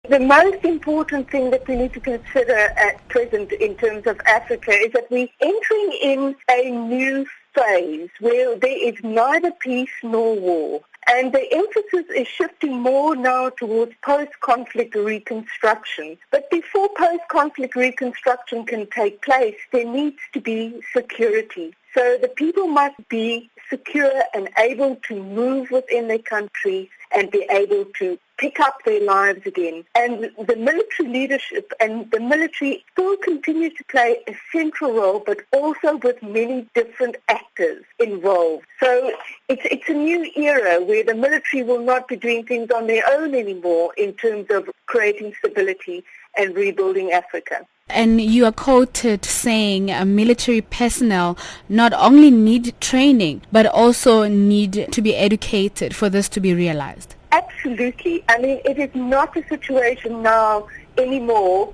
The most important thing that we need to consider at present in terms of Africa is that we're entering in a new phase where there is neither peace nor war. And the emphasis is shifting more now towards post-conflict reconstruction. But before post-conflict reconstruction can take place, there needs to be security. So the people must be secure and able to move within their country and be able to pick up their lives again. And the military leadership and the military still continue to play a central role, but also with many different actors involved. So it's a new era where the military will not be doing things on their own anymore in terms of creating stability and rebuilding Africa. And you are quoted saying military personnel not only need training, but also need to be educated for this to be realized. Absolutely. I mean, it is not a situation now anymore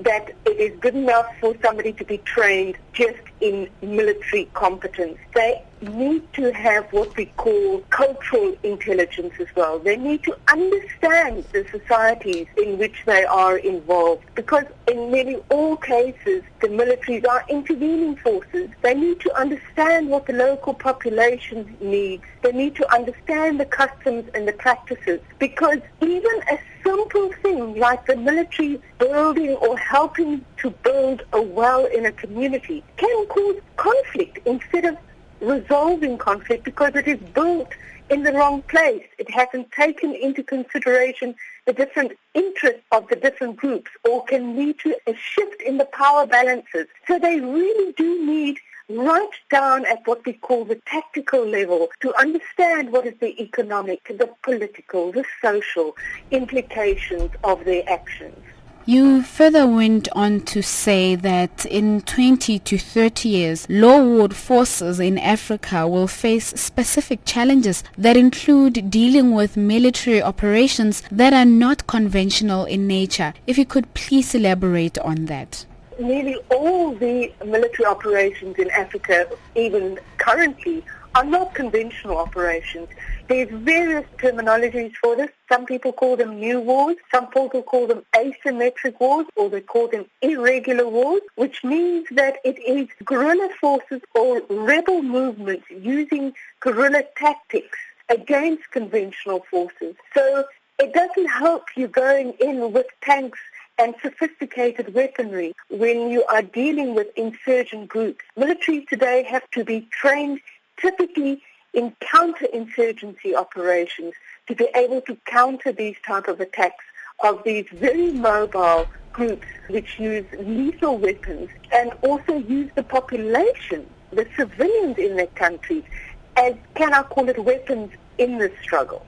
that it is good enough for somebody to be trained just in military competence. They need to have what we call cultural intelligence as well. They need to understand the societies in which they are involved, because in nearly all cases the militaries are intervening forces. They need to understand what the local population needs. They need to understand the customs and the practices, because even a simple thing like the military building or helping to build a well in a community can cause conflict instead of resolving conflict, because it is built in the wrong place. It hasn't taken into consideration the different interests of the different groups, or can lead to a shift in the power balances. So they really do need right down at what we call the tactical level to understand what is the economic, the political, the social implications of their actions. You further went on to say that in 20 to 30 years, law ward forces in Africa will face specific challenges that include dealing with military operations that are not conventional in nature. If you could please elaborate on that. Nearly all the military operations in Africa, even currently, are not conventional operations. There's various terminologies for this. Some people call them new wars, some people call them asymmetric wars, or they call them irregular wars, which means that it is guerrilla forces or rebel movements using guerrilla tactics against conventional forces. So it doesn't help you going in with tanks and sophisticated weaponry when you are dealing with insurgent groups. Militaries today have to be trained typically in counter-insurgency operations to be able to counter these type of attacks of these very mobile groups which use lethal weapons and also use the population, the civilians in their countries, as, can I call it, weapons in this struggle.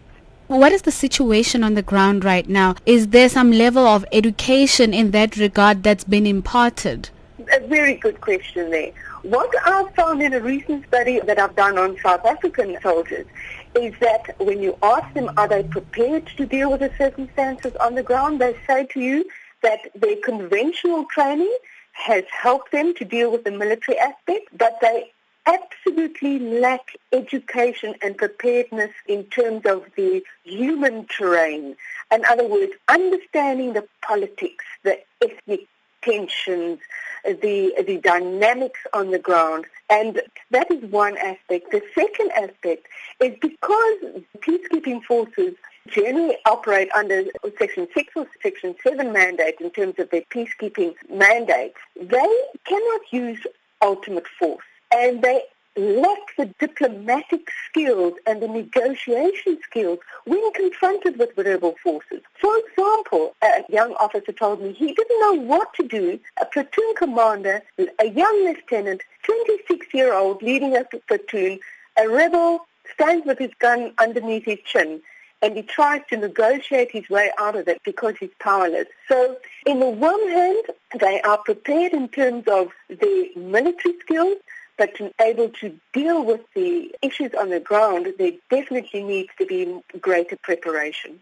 What is the situation on the ground right now? Is there some level of education in that regard that's been imparted? A very good question there. What I've found in a recent study that I've done on South African soldiers is that when you ask them, are they prepared to deal with the circumstances on the ground, they say to you that their conventional training has helped them to deal with the military aspect, but they absolutely lack education and preparedness in terms of the human terrain. In other words, understanding the politics, the ethnic tensions, the dynamics on the ground. And that is one aspect. The second aspect is because peacekeeping forces generally operate under Section 6 or Section 7 mandate in terms of their peacekeeping mandates, they cannot use ultimate force. And they lack the diplomatic skills and the negotiation skills when confronted with rebel forces. For example, a young officer told me he didn't know what to do. A platoon commander, a young lieutenant, 26-year-old leading a platoon, a rebel stands with his gun underneath his chin, and he tries to negotiate his way out of it because he's powerless. So, in the one hand, they are prepared in terms of their military skills, but to be able to deal with the issues on the ground, there definitely needs to be greater preparation.